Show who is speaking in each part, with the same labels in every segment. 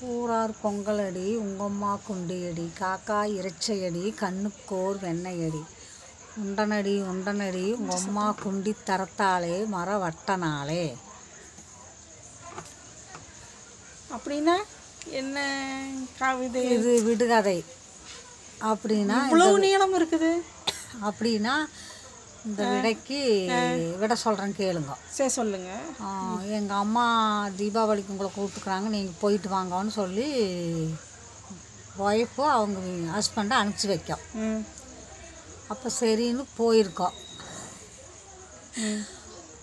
Speaker 1: ஊரார் பொங்கலடி உங்கம்மா குண்டியடி காக்கா இறைச்சையடி கண்ணுக்கோர் வெண்ணையடி உண்டனடி உண்டனடி உங்கம்மா குண்டி தரத்தாளே மர வட்டனாளே.
Speaker 2: அப்படின்னா என்ன கவிதை
Speaker 1: இது விடுகதை. அப்படின்னா
Speaker 2: இவ்வளவு நீளம் இருக்குது.
Speaker 1: அப்படின்னா இந்த விடைக்கு விட சொல்கிறேன் கேளுங்க.
Speaker 2: சரி சொல்லுங்க.
Speaker 1: எங்கள் அம்மா தீபாவளிக்கு உங்களை கூப்பிட்டுக்குறாங்க, நீங்கள் போயிட்டு வாங்கன்னு சொல்லி ஒய்ஃபு அவங்க ஹஸ்பண்டை அனுப்பிச்சி வைக்கோம். அப்போ சரின்னு போயிருக்கோம்.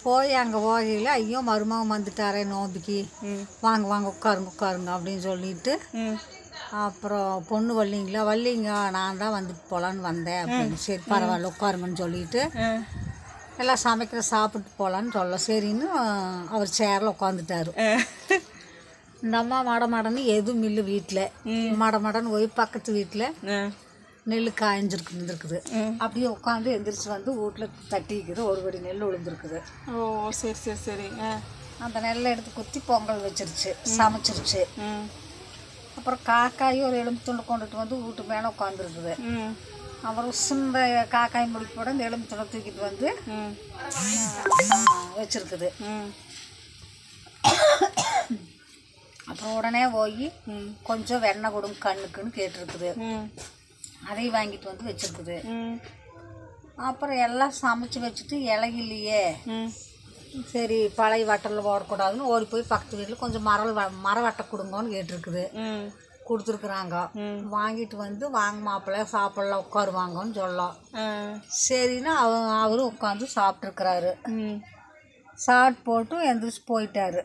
Speaker 1: போய் அங்கே போகையில் ஐயோ மருமகன் வந்துட்டாரே நோம்பிக்கு, வாங்க வாங்க உட்காருங்க உட்காருங்க அப்படின்னு சொல்லிட்டு அப்புறம் பொண்ணு வள்ளிங்களா, வள்ளிங்க நான் தான் வந்துட்டு போகலான்னு வந்தேன் அப்படின்னு. சரி பரவாயில்ல உட்காருங்கன்னு சொல்லிட்டு எல்லாம் சமைக்கிற சாப்பிட்டு போகலான்னு சொல்ல சரின்னு அவர் சேரில் உட்காந்துட்டாரு. இந்த அம்மா மடமடன்னு எதுவும் இல்லை வீட்டில். மடமடன்னு போய் பக்கத்து வீட்டில் நெல் காய்ஞ்சிருக்குது. அப்படியே உட்காந்து எந்திரிச்சு வந்து வீட்டில் தட்டிக்குது, ஒரு படி நெல் விழுந்துருக்குது.
Speaker 2: ஓ சரி சரி சரி.
Speaker 1: அந்த நெல்லை எடுத்து குத்தி பொங்கல் வச்சிருச்சு, சமைச்சிருச்சு. அப்புறம் காக்காயும் ஒரு எலும்பு துண்டை கொண்டுட்டு வந்து வீட்டு மேலே உட்காந்துருக்குது. அப்புறம் சின்ன காக்காய் முடிப்போட இந்த எலும்பு துண்டை தூக்கிட்டு வந்து வச்சுருக்குது. அப்புறம் உடனே போய் கொஞ்சம் வெண்ணெய் கொடுங்க கண்ணுக்குன்னு கேட்டிருக்குது. அதையும் வாங்கிட்டு வந்து வச்சுருக்குது. அப்புறம் எல்லாம் சமைச்சு வச்சுட்டு இலையிலையே சரி பழைய வட்டலில் போடக்கூடாதுன்னு ஓடி போய் பக்கத்து வீட்டில் கொஞ்சம் மர வட்டை கொடுங்கன்னு கேட்டிருக்குது. கொடுத்துருக்குறாங்க. வாங்கிட்டு வந்து வாங்க மாப்பிள்ளை சாப்பிடலாம் உட்காருவாங்கன்னு சொல்லலாம். சரின்னு அவரும் உட்காந்து சாப்பிட்ருக்குறாரு. சாப்பிட்டு போட்டு எந்திரிச்சு போயிட்டாரு.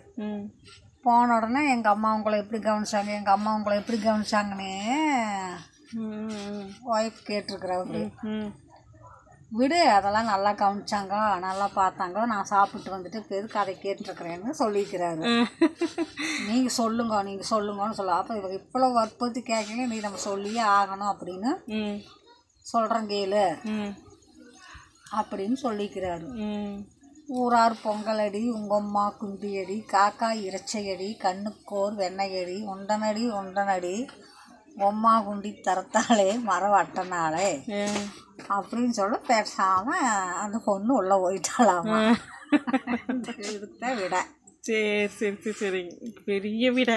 Speaker 1: போன உடனே எங்கள் அம்மா உங்களை எப்படி கவனிச்சாங்க, எங்கள் அம்மா உங்களை எப்படி கவனிச்சாங்கன்னே ஒய்ஃப் கேட்டிருக்குறாரு. விடு அதெல்லாம் நல்லா கவனிச்சாங்க, நல்லா பார்த்தாங்க, நான் சாப்பிட்டு வந்துட்டு இப்போ எதுக்கு அதை கேட்டுருக்குறேன்னு சொல்லிக்கிறாரு. நீங்கள் சொல்லுங்கன்னு சொல்ல. அப்போ இவங்க இவ்வளோ வற்புறுத்தி கேட்கல, நீ நம்ம சொல்லியே ஆகணும் அப்படின்னு சொல்கிறேன் கேளு அப்படின்னு சொல்லிக்கிறாரு. ஊரார் பொங்கலடி உங்கம்மா குண்டியடி காக்கா இறைச்சையடி கண்ணுக்கோர் வெண்ணையடி உண்டனடி உண்டனடி பொம்மா குண்டி தரத்தாளே மர வட்டனாளே அப்படின்னு சொல்ல பேசாமல் அந்த பொண்ணு உள்ளே போயிட்டாலாமா. இதுக்கு தான் விட.
Speaker 2: சரி சரி சரி பெரிய விட.